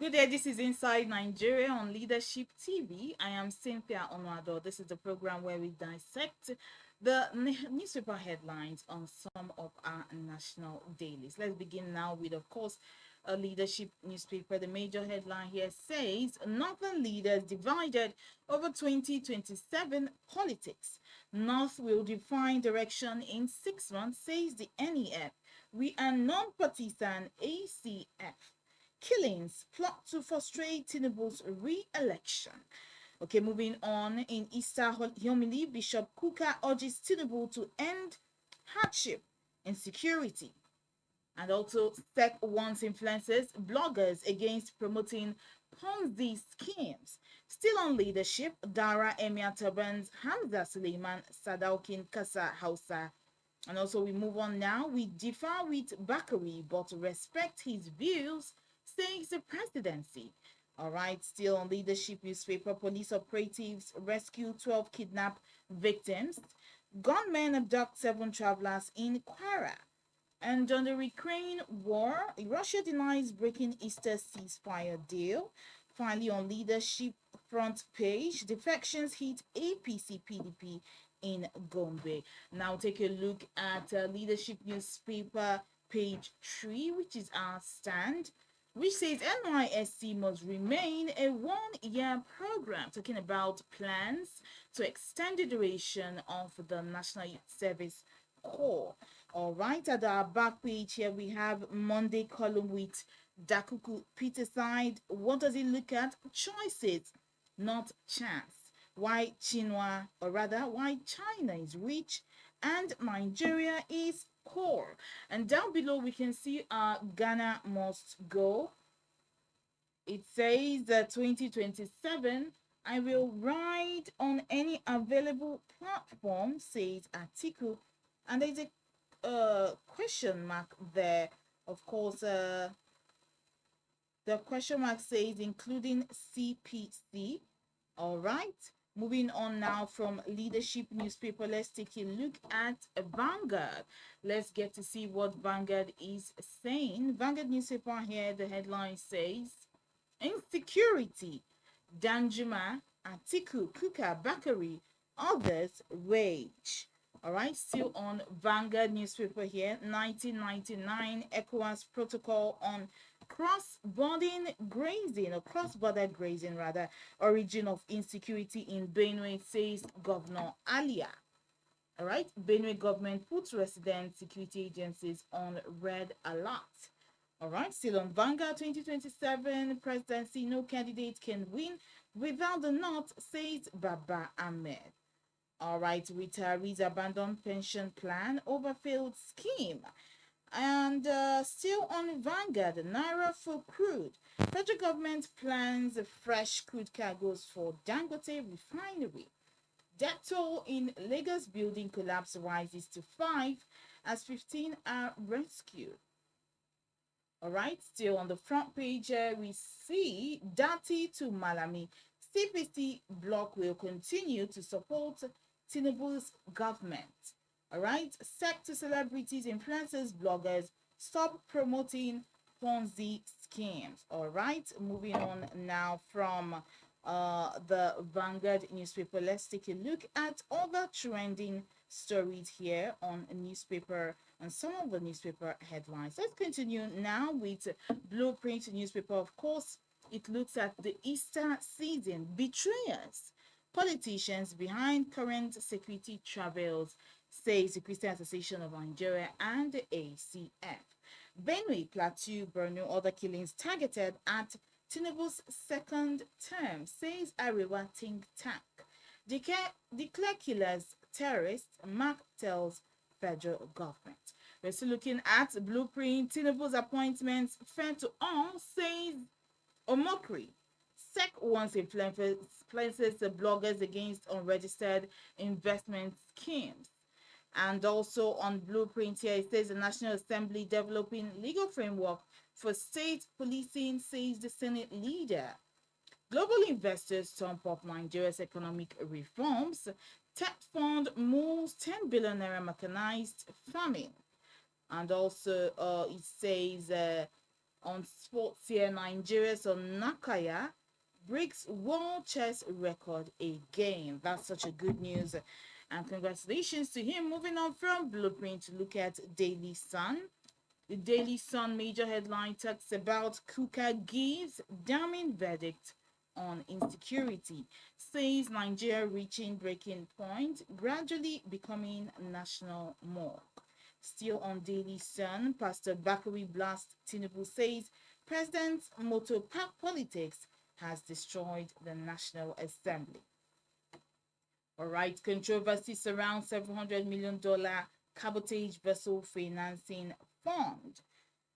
Good day, this is Inside Nigeria on Leadership TV. I am Cynthia Onwado. This is the program where we dissect the newspaper headlines on some of our national dailies. Let's begin now with, of course, a leadership newspaper. The major headline here says Northern leaders divided over 2027 politics. North will define direction in 6 months, says the NEF. We are non-partisan ACF. Killings plot to frustrate Tinubu's re-election. Okay, moving on. In Easter homily, Bishop Kuka urges Tinubu to end hardship, insecurity, and also SEC warns influencers, bloggers against promoting Ponzi schemes. Still on leadership, Dara Emir Turbans, Hamza Suleiman, Sadaukin Kasa Hausa. And also we move on now. We differ with Bakari but respect his views, says the presidency. All right, still on leadership newspaper, police operatives rescue 12 kidnapped victims. Gunmen abduct 7 travelers in Kwara. And on the Ukraine war, Russia denies breaking Easter ceasefire deal. Finally, on leadership front page, defections hit APC PDP in Gombe. Now take a look at leadership newspaper page 3, which is our stand, which says NYSC must remain a one-year program, talking about plans to extend the duration of the National Youth Service Corps. All right, at our back page here, we have Monday column with Dakuku Peterside. What does it look at? Choices, not chance. Why Chinua, or rather, why China is rich and Nigeria is poor. And down below, we can see Ghana must go. It says that 2027, I will ride on any available platform, says Atiku. And there's a question mark there. Of course, the question mark says including CPC. All right. Moving on now from leadership newspaper, let's take a look at Vanguard. Let's get to see what Vanguard is saying. Vanguard newspaper here, the headline says insecurity, Danjuma, Atiku, Kuka, Bakari, others rage. All right, still on Vanguard newspaper here, 1999 ECOWAS protocol on cross-border grazing rather, origin of insecurity in Benue, says Governor Alia. All right, Benue government puts resident security agencies on red alert. All right, still on Vanguard 2027 presidency, no candidate can win without the North, says Baba Ahmed. All right, retirees abandoned pension plan over failed scheme. And still on Vanguard, Naira for crude. Federal government plans fresh crude cargoes for Dangote refinery. Death toll in Lagos building collapse rises to 5 as 15 are rescued. All right, still on the front page, we see Dati to Malami. CPC bloc will continue to support Tinubu's government. All right, SEC to celebrities, influencers, bloggers, stop promoting Ponzi schemes. All right, moving on now from the Vanguard newspaper, let's take a look at other trending stories here on a newspaper and some of the newspaper headlines. Let's continue now with Blueprint newspaper. Of course, it looks at the Easter season, betrayers, politicians behind current security troubles, says the Christian Association of Nigeria and the ACF. Benue, Plateau, Borno, other killings targeted at Tinubu's second term, says Arewa think tank. Declare killers terrorists, Mark tells federal government. We're still looking at Blueprint. Tinubu's appointments fair to all, says Omokri. SEC wants influences bloggers against unregistered investment schemes. And also on Blueprint here, it says the National Assembly developing legal framework for state policing, says the Senate leader. Global investors stump up Nigeria's economic reforms. Tech fund moves 10 billion naira mechanized farming. And also it says On sports here, Nigeria's Nakaya breaks world chess record again. That's such a good news. And congratulations to him. Moving on from Blueprint to look at Daily Sun. The Daily Sun major headline talks about Kuka gives damning verdict on insecurity. Says Nigeria reaching breaking point, gradually becoming national morgue. Still on Daily Sun, Pastor Bakari Blast Tinubu says President's motor park politics has destroyed the National Assembly. All right, controversy surrounds $700 million cabotage vessel financing fund.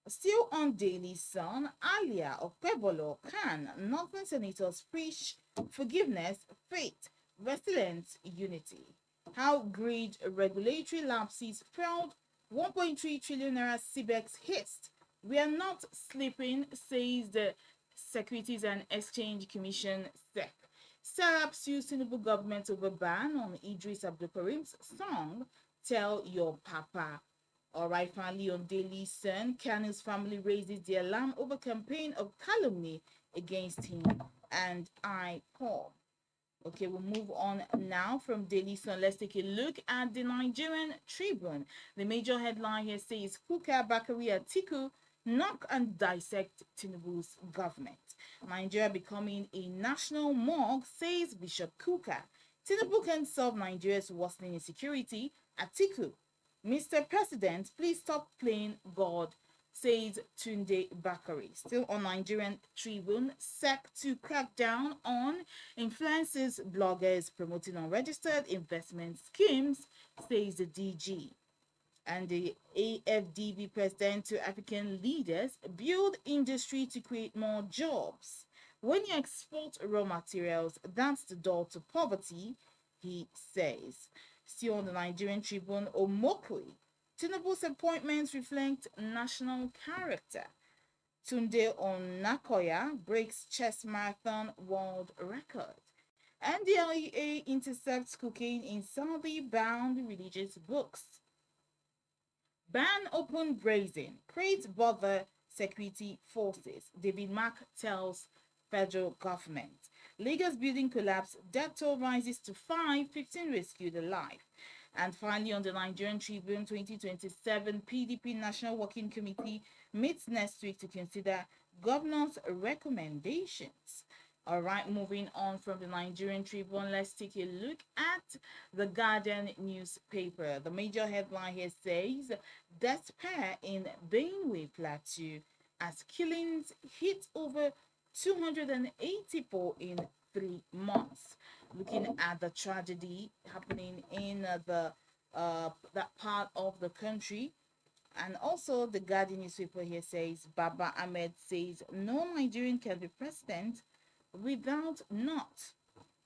Still on Daily Sun, Alia Okpebolo can Northern senators preach forgiveness, faith, resilience, unity. How great regulatory lapses fueled 1.3 trillion naira CBEX hits. We are not sleeping, says the Securities and Exchange Commission SEC. SARAP sues Tinubu government over ban on Idris Abdulkarim's song Tell Your Papa. All right, finally on Daily Sun, Kanu's family raises the alarm over campaign of calumny against him and IPOB. Okay, we'll move on now from Daily Sun. Let's take a look at the Nigerian Tribune. The major headline here says Kuka Bakari Atiku knock and dissect Tinubu's government. Nigeria becoming a national morgue, says Bishop Kuka. Tinubu can solve Nigeria's worsening insecurity. Atiku, Mr. President, please stop playing God, says Tunde Bakari. Still on Nigerian Tribune, SEC to crack down on influencers, bloggers promoting unregistered investment schemes, says the DG. And the AFDB president to African leaders build industry to create more jobs. When you export raw materials, that's the door to poverty, he says. Still on the Nigerian Tribune, Omokri. Tinubu's appointments reflect national character. Tunde Onakoya breaks chess marathon world record. NDLEA intercepts cocaine in Saudi-bound religious books. Ban open grazing, creates bother security forces. David Mark tells federal government. Lagos building collapse, death toll rises to 5, 15 rescued alive. And finally, on the Nigerian Tribune 2027, PDP National Working Committee meets next week to consider governor's recommendations. All right, moving on from the Nigerian Tribune, let's take a look at the Guardian newspaper. The major headline here says, despair in Benue Plateau as killings hit over 284 in 3 months. Looking at the tragedy happening in that part of the country. And also the Guardian newspaper here says, Baba Ahmed says, no Nigerian can be president without not.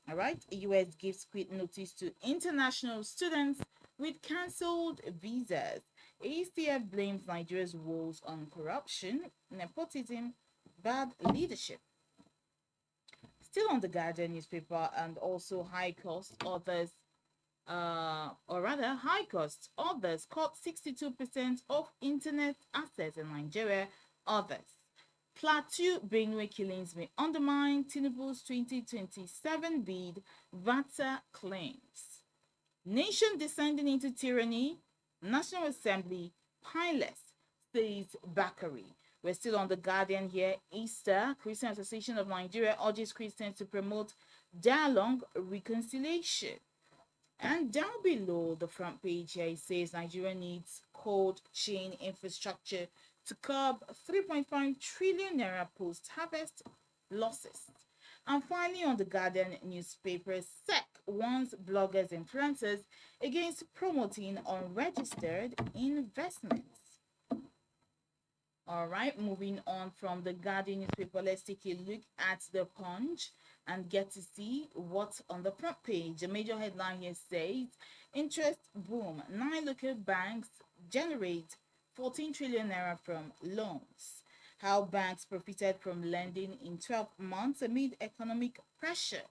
All right, US gives quit notice to international students with cancelled visas. ACF blames Nigeria's woes on corruption, nepotism, bad leadership. Still on the Guardian newspaper, and also high cost others, high cost others caught 62% of internet access in Nigeria. Others. Plateau Benue killings may undermine Tinubu's 2027 bid, VATA claims. Nation descending into tyranny, National Assembly pilot, says Bakari. We're still on the Guardian here. Easter, Christian Association of Nigeria urges Christians to promote dialogue, reconciliation. And down below the front page here, it says Nigeria needs cold chain infrastructure to curb 3.5 trillion naira post-harvest losses. And finally, on the Guardian newspaper, SEC warns bloggers and influencers against promoting unregistered investments. All right, moving on from the Guardian newspaper, let's take a look at the Punch and get to see what's on the front page. The major headline here says, interest boom. 9 local banks generate 14 trillion naira from loans. How banks profited from lending in 12 months amid economic pressure.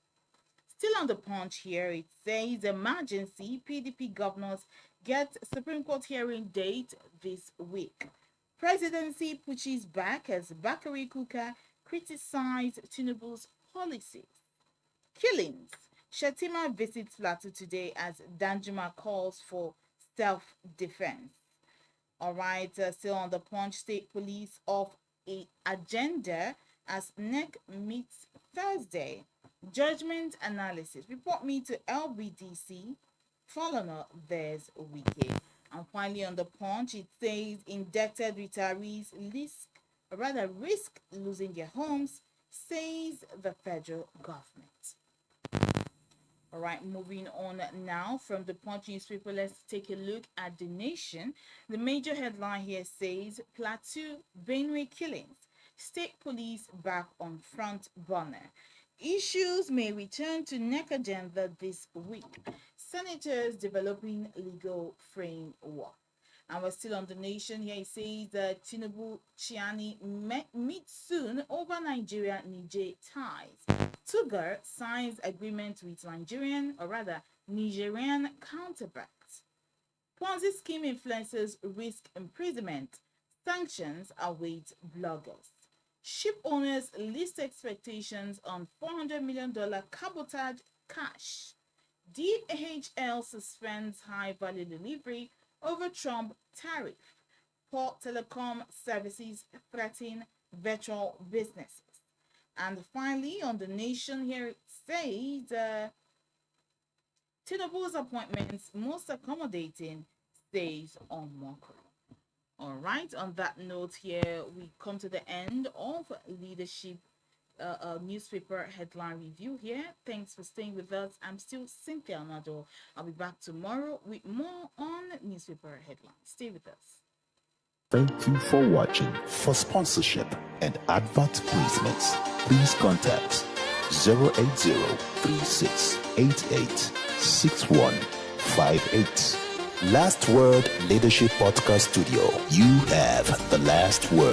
Still on the Punch here, it says emergency PDP governors get Supreme Court hearing date this week. Presidency pushes back as Bakari Kuka criticized Tinubu's policies. Killings. Shatima visits Plateau today as Danjuma calls for self-defense. All right, still on the Punch, State Police of a agenda as NEC meets Thursday. Judgment analysis. Report me to LBDC. Follow there's Wiki. And finally, on the Punch, it says indebted retirees risk losing their homes, says the federal government. All right, moving on now from the Punch newspaper, let's take a look at The Nation. The major headline here says Plateau Benue killings, state police back on front burner. Issues may return to NEC agenda this week. Senators developing legal framework. And we're still on The Nation. Here it says that Tinubu Chiani meet soon over Nigeria-Niger ties. Tugar signs agreement with Nigerian counterparts. Ponzi scheme influencers risk imprisonment. Sanctions await bloggers. Ship owners list expectations on $400 million cabotage cash. DHL suspends high-value delivery over Trump tariff. Port telecom services threaten virtual businesses. And finally, on The Nation here, it says Tinubu's appointments most accommodating stays on Mokro. All right, on that note here, we come to the end of leadership newspaper headline review here. Thanks for staying with us. I'm still Cynthia Onado. I'll be back tomorrow with more on newspaper headlines. Stay with us. Thank you for watching. For sponsorship and advert placements, please contact 080-3688-6158. Last Word Leadership Podcast Studio. You have the last word.